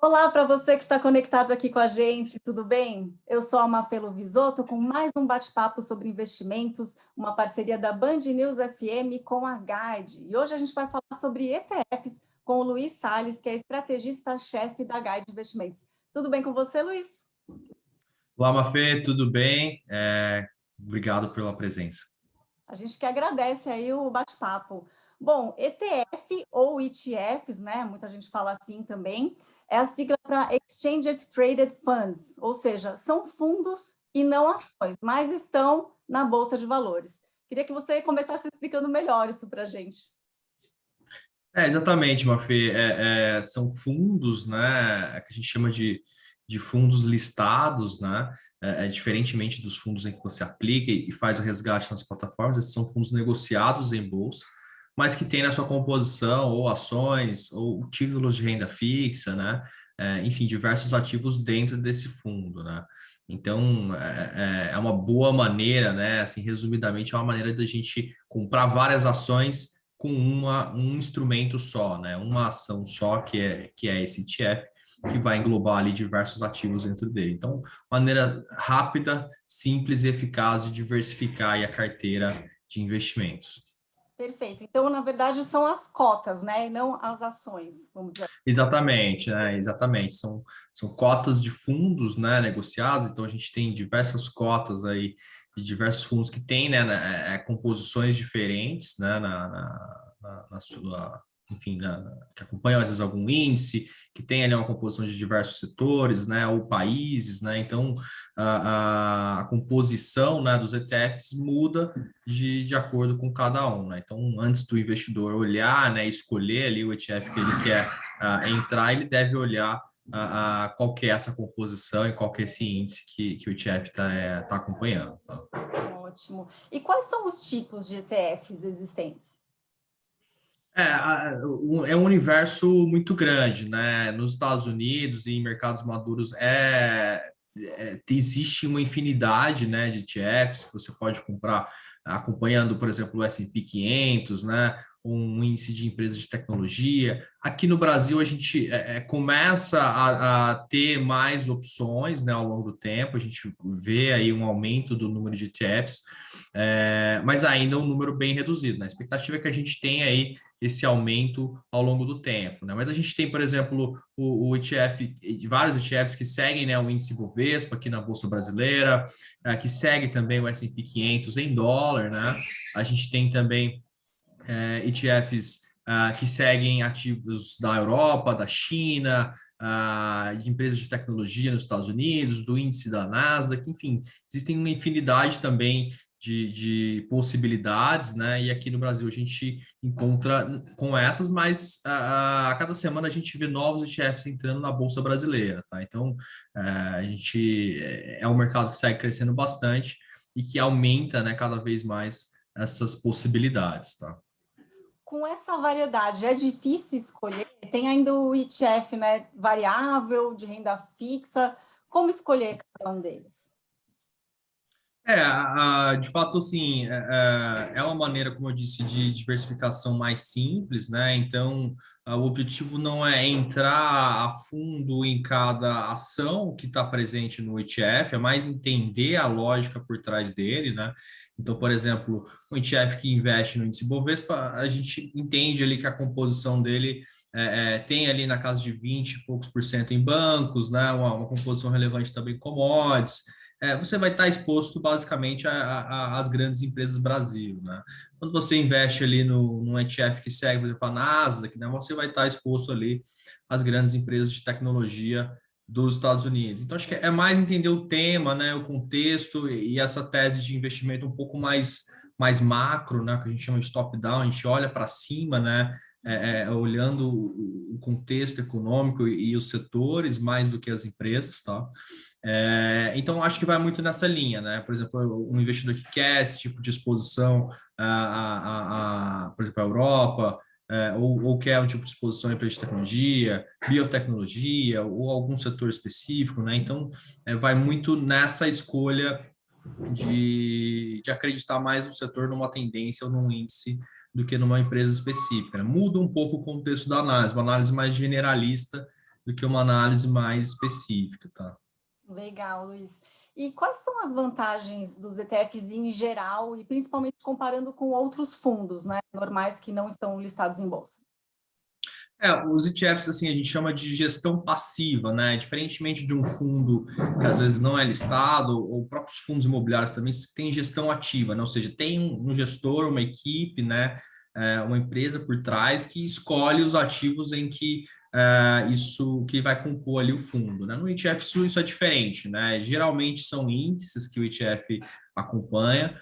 Olá para você que está conectado aqui com a gente, tudo bem? Eu sou a Mafelo Visoto com mais um bate-papo sobre investimentos, uma parceria da Band News FM com a Guide. E hoje a gente vai falar sobre ETFs com o Luiz Salles, que é estrategista-chefe da Guide Investimentos. Tudo bem com você, Luiz? Olá, Mafê, tudo bem? Obrigado pela presença. A gente que agradece aí o bate-papo. Bom, ETF ou ETFs, né? Muita gente fala assim também, é a sigla para Exchange Traded Funds, ou seja, são fundos e não ações, mas estão na Bolsa de Valores. Queria que você começasse explicando melhor isso para a gente. Exatamente, Mafê. São fundos, né, que a gente chama de fundos listados, né? Diferentemente dos fundos em que você aplica e faz o resgate nas plataformas, esses são fundos negociados em bolsa, mas que têm na sua composição ou ações ou títulos de renda fixa, né? Enfim, diversos ativos dentro desse fundo, né? Então, é uma boa maneira, né? Assim, resumidamente, é uma maneira da gente comprar várias ações com um instrumento só, né? Uma ação só, que é esse ETF, que vai englobar ali diversos ativos dentro dele. Então, maneira rápida, simples e eficaz de diversificar aí a carteira de investimentos. Perfeito. Então, na verdade, são as cotas, né? E não as ações, vamos dizer. Exatamente, né? Exatamente. São cotas de fundos, né, negociados. Então, a gente tem diversas cotas aí de diversos fundos que têm, né, composições diferentes, né, na sua, enfim, que acompanham às vezes algum índice, que tem ali uma composição de diversos setores, né, ou países, né. Então, a composição, né, dos ETFs muda de acordo com cada um, né. Então, antes do investidor olhar, né, escolher ali o ETF que ele quer entrar, ele deve olhar qual que é essa composição e qual que é esse índice que o ETF tá acompanhando. Tá? Ótimo. E quais são os tipos de ETFs existentes? É um universo muito grande, né? Nos Estados Unidos e em mercados maduros existe uma infinidade, né, de ETFs que você pode comprar acompanhando, por exemplo, o S&P 500, né? Um índice de empresas de tecnologia. Aqui no Brasil, a gente começa a ter mais opções, né, ao longo do tempo. A gente vê aí um aumento do número de ETFs, mas ainda um número bem reduzido, né? A expectativa é que a gente tenha aí esse aumento ao longo do tempo, né? Mas a gente tem, por exemplo, o ETF, vários ETFs que seguem, né, o índice Bovespa aqui na Bolsa Brasileira, que segue também o S&P 500 em dólar, né? A gente tem também ETFs que seguem ativos da Europa, da China, de empresas de tecnologia nos Estados Unidos, do índice da Nasdaq, enfim, existem uma infinidade também de possibilidades, né? E aqui no Brasil a gente encontra com essas, mas a cada semana a gente vê novos ETFs entrando na Bolsa Brasileira, tá? Então, a gente é um mercado que segue crescendo bastante e que aumenta, né, cada vez mais essas possibilidades, tá? Com essa variedade, é difícil escolher? Tem ainda o ETF, né, variável, de renda fixa. Como escolher cada um deles? De fato, assim, é uma maneira, como eu disse, de diversificação mais simples, né? Então, o objetivo não é entrar a fundo em cada ação que está presente no ETF, é mais entender a lógica por trás dele, né? Então, por exemplo, o ETF que investe no índice Bovespa, a gente entende ali que a composição dele tem ali na casa de 20 e poucos por cento em bancos, né? Uma composição relevante também em commodities. Você vai estar exposto basicamente às grandes empresas do Brasil, né? Quando você investe ali no ETF que segue, por exemplo, a Nasdaq, né, você vai estar exposto ali às grandes empresas de tecnologia dos Estados Unidos. Então, acho que é mais entender o tema, né, o contexto e essa tese de investimento um pouco mais macro, né, que a gente chama de top-down, a gente olha para cima, né, olhando o contexto econômico e os setores mais do que as empresas, tá? Então, acho que vai muito nessa linha, né? Por exemplo, um investidor que quer esse tipo de exposição por exemplo, a Europa, ou quer um tipo de exposição em empresa de tecnologia, biotecnologia, ou algum setor específico, né? Então, vai muito nessa escolha de acreditar mais no setor, numa tendência ou num índice, do que numa empresa específica, né? Muda um pouco o contexto da análise, uma análise mais generalista do que uma análise mais específica, tá? Legal, Luiz. E quais são as vantagens dos ETFs em geral, e principalmente comparando com outros fundos, né, normais que não estão listados em bolsa? Os ETFs, assim, a gente chama de gestão passiva, né? Diferentemente de um fundo que às vezes não é listado, ou próprios fundos imobiliários também têm gestão ativa, né? Ou seja, tem um gestor, uma equipe, né? Uma empresa por trás que escolhe os ativos em que isso que vai compor ali o fundo, né? No ETF isso é diferente, né? Geralmente são índices que o ETF acompanha,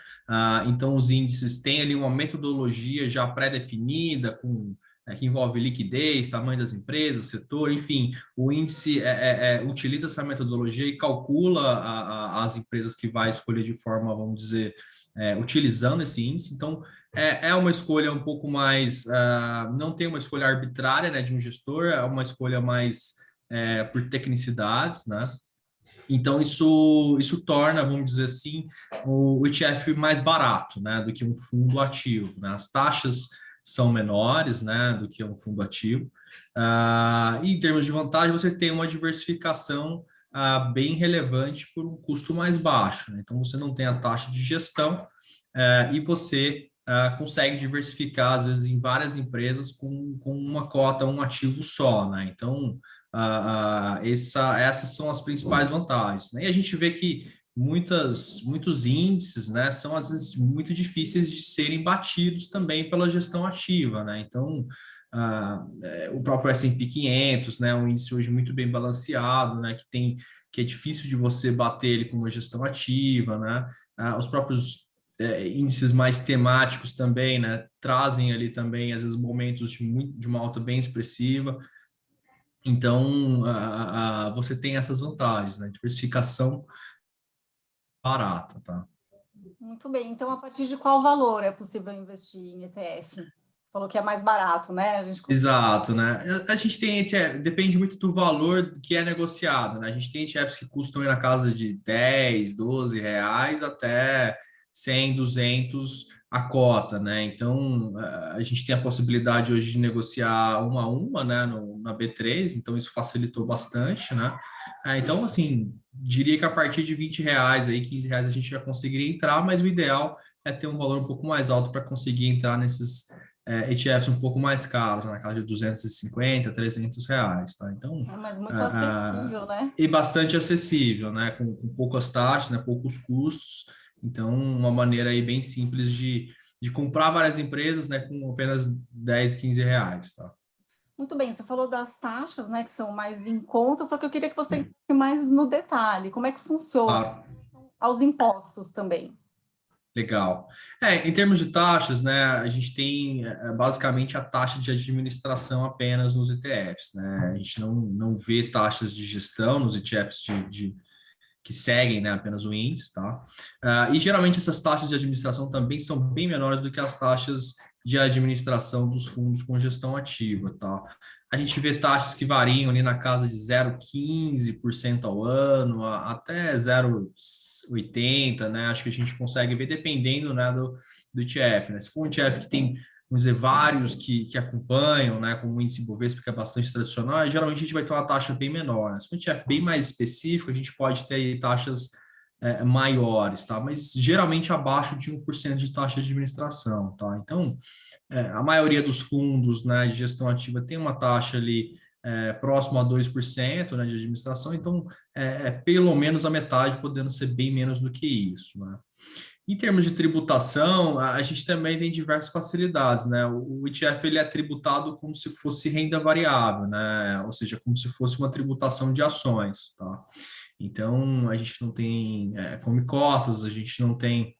então os índices têm ali uma metodologia já pré-definida com que envolve liquidez, tamanho das empresas, setor, enfim, o índice utiliza essa metodologia e calcula as empresas que vai escolher de forma, vamos dizer, utilizando esse índice. Então, é uma escolha um pouco mais, não tem uma escolha arbitrária, né, de um gestor, é uma escolha mais por tecnicidades, né? Então, isso torna, vamos dizer assim, o ETF mais barato, né, do que um fundo ativo, né? As taxas são menores, né, do que um fundo ativo. E em termos de vantagem, você tem uma diversificação bem relevante por um custo mais baixo, né? Então, você não tem a taxa de gestão e você consegue diversificar, às vezes, em várias empresas com uma cota, um ativo só, né? Então, essas são as principais vantagens, né? E a gente vê que muitos índices, né, são às vezes muito difíceis de serem batidos também pela gestão ativa, né? Então, o próprio S&P 500, né, um índice hoje muito bem balanceado, né, que é difícil de você bater ele com uma gestão ativa, né? Os próprios índices mais temáticos também, né, trazem ali também às vezes momentos de uma alta bem expressiva. Então, você tem essas vantagens, né? Diversificação barata, tá? Muito bem. Então, a partir de qual valor é possível investir em ETF? Falou que é mais barato, né? A gente... Exato, né? A gente tem, depende muito do valor que é negociado, né? A gente tem ETFs que custam aí na casa de 10, 12 reais até 100, 200 a cota, né? Então, a gente tem a possibilidade hoje de negociar uma a uma, né? Na B3, então isso facilitou bastante, né? Então, assim, diria que a partir de 20 reais, aí, 15 reais a gente já conseguiria entrar, mas o ideal é ter um valor um pouco mais alto para conseguir entrar nesses ETFs um pouco mais caros, na casa de 250, 300 reais, tá? Então, Mas muito acessível, né? e bastante acessível, né? Com poucas taxas, né? Poucos custos. Então, uma maneira aí bem simples de comprar várias empresas, né? Com apenas 10, 15 reais, tá? Muito bem, você falou das taxas, né, que são mais em conta, só que eu queria que você entrasse mais no detalhe. Como é que funciona? Claro. Aos impostos também. Legal. Em termos de taxas, né, a gente tem basicamente a taxa de administração apenas nos ETFs, né? A gente não vê taxas de gestão nos ETFs que seguem, né, apenas o índice, tá? E geralmente essas taxas de administração também são bem menores do que as taxas de administração dos fundos com gestão ativa, tá? A gente vê taxas que variam ali na casa de 0,15% ao ano, até 0,80, né? Acho que a gente consegue ver dependendo, né, do ETF, né? Se for um ETF que tem, vamos dizer, vários que acompanham, né, como o índice Bovespa, que é bastante tradicional, geralmente a gente vai ter uma taxa bem menor, né? Se for um ETF bem mais específico, a gente pode ter taxas maiores, tá? Mas geralmente abaixo de 1% de taxa de administração, tá? Então, a maioria dos fundos, né, de gestão ativa tem uma taxa ali próximo a 2%, né, de administração, então pelo menos a metade, podendo ser bem menos do que isso, né? Em termos de tributação, a gente também tem diversas facilidades, né? O ETF ele é tributado como se fosse renda variável, né? Ou seja, como se fosse uma tributação de ações, tá? Então, a gente não tem come cotas, a gente não tem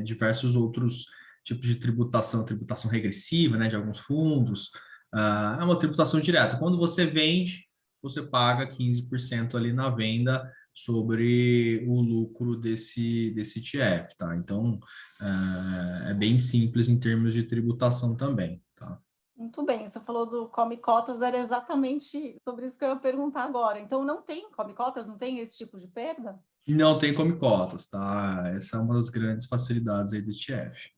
diversos outros tipos de tributação regressiva, né, de alguns fundos. É uma tributação direta. Quando você vende, você paga 15% ali na venda sobre o lucro desse ETF, tá? Então, é bem simples em termos de tributação também, tá? Muito bem, você falou do come cotas, era exatamente sobre isso que eu ia perguntar agora. Então, não tem come cotas, não tem esse tipo de perda? Não tem come cotas, tá? Essa é uma das grandes facilidades aí do ETF.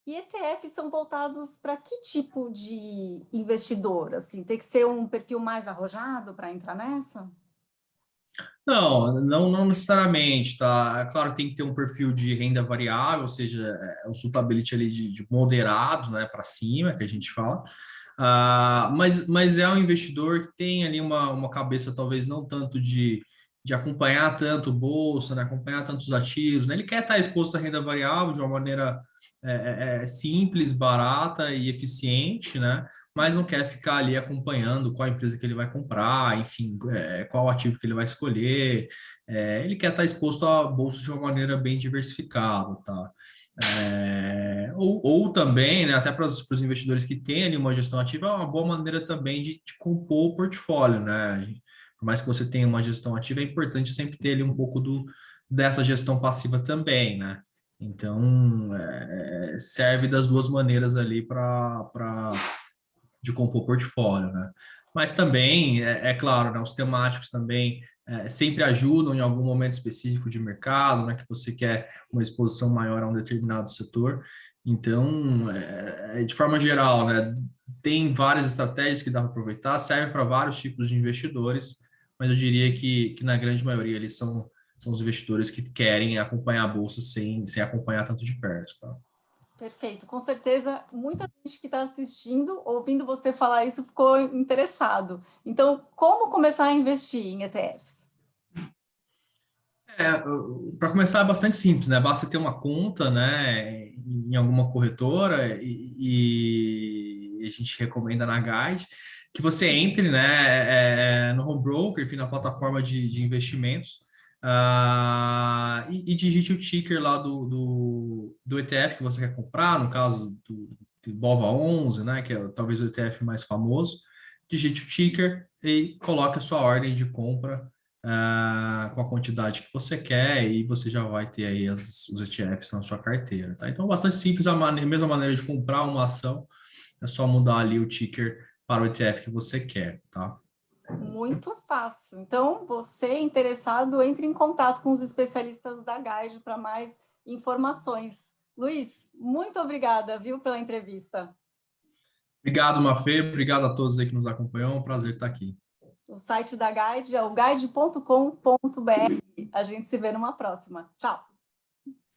E ETFs são voltados para que tipo de investidor? Assim, tem que ser um perfil mais arrojado para entrar nessa? Não necessariamente, tá? É claro que tem que ter um perfil de renda variável, ou seja, o suitability ali de moderado, né, para cima, que a gente fala. Mas é um investidor que tem ali uma cabeça talvez não tanto de acompanhar tanto bolsa, né, acompanhar tantos ativos, né? Ele quer estar exposto à renda variável de uma maneira simples, barata e eficiente, né? Mas não quer ficar ali acompanhando qual empresa que ele vai comprar, enfim, qual ativo que ele vai escolher. Ele quer estar exposto à bolsa de uma maneira bem diversificada, tá? Ou também, né, até para os investidores que têm ali uma gestão ativa, é uma boa maneira também de compor o portfólio, né? Por mais que você tenha uma gestão ativa, é importante sempre ter ali um pouco dessa gestão passiva também, né? Então, serve das duas maneiras ali de compor portfólio, né? Mas também, claro, né, os temáticos também sempre ajudam em algum momento específico de mercado, né, que você quer uma exposição maior a um determinado setor. Então, de forma geral, né, tem várias estratégias que dá para aproveitar, serve para vários tipos de investidores, mas eu diria que na grande maioria eles são os investidores que querem acompanhar a bolsa sem acompanhar tanto de perto, tá? Perfeito, com certeza muita gente que está assistindo, ouvindo você falar isso, ficou interessado. Então, como começar a investir em ETFs? Para começar é bastante simples, né? Basta ter uma conta, né, em alguma corretora e a gente recomenda na Guide que você entre, né, no home broker, enfim, na plataforma de investimentos, e digite o ticker lá do ETF que você quer comprar, no caso do BOVA11, né, que é talvez o ETF mais famoso. Digite o ticker e coloque a sua ordem de compra com a quantidade que você quer e você já vai ter aí os ETFs na sua carteira, tá? Então, bastante simples, a mesma maneira de comprar uma ação, é só mudar ali o ticker para o ETF que você quer, tá? Muito fácil. Então, você interessado, entre em contato com os especialistas da Guide para mais informações. Luiz, muito obrigada, viu, pela entrevista. Obrigado, Mafê, obrigado a todos aí que nos acompanham, é um prazer estar aqui. O site da Guide é o guide.com.br. A gente se vê numa próxima. Tchau!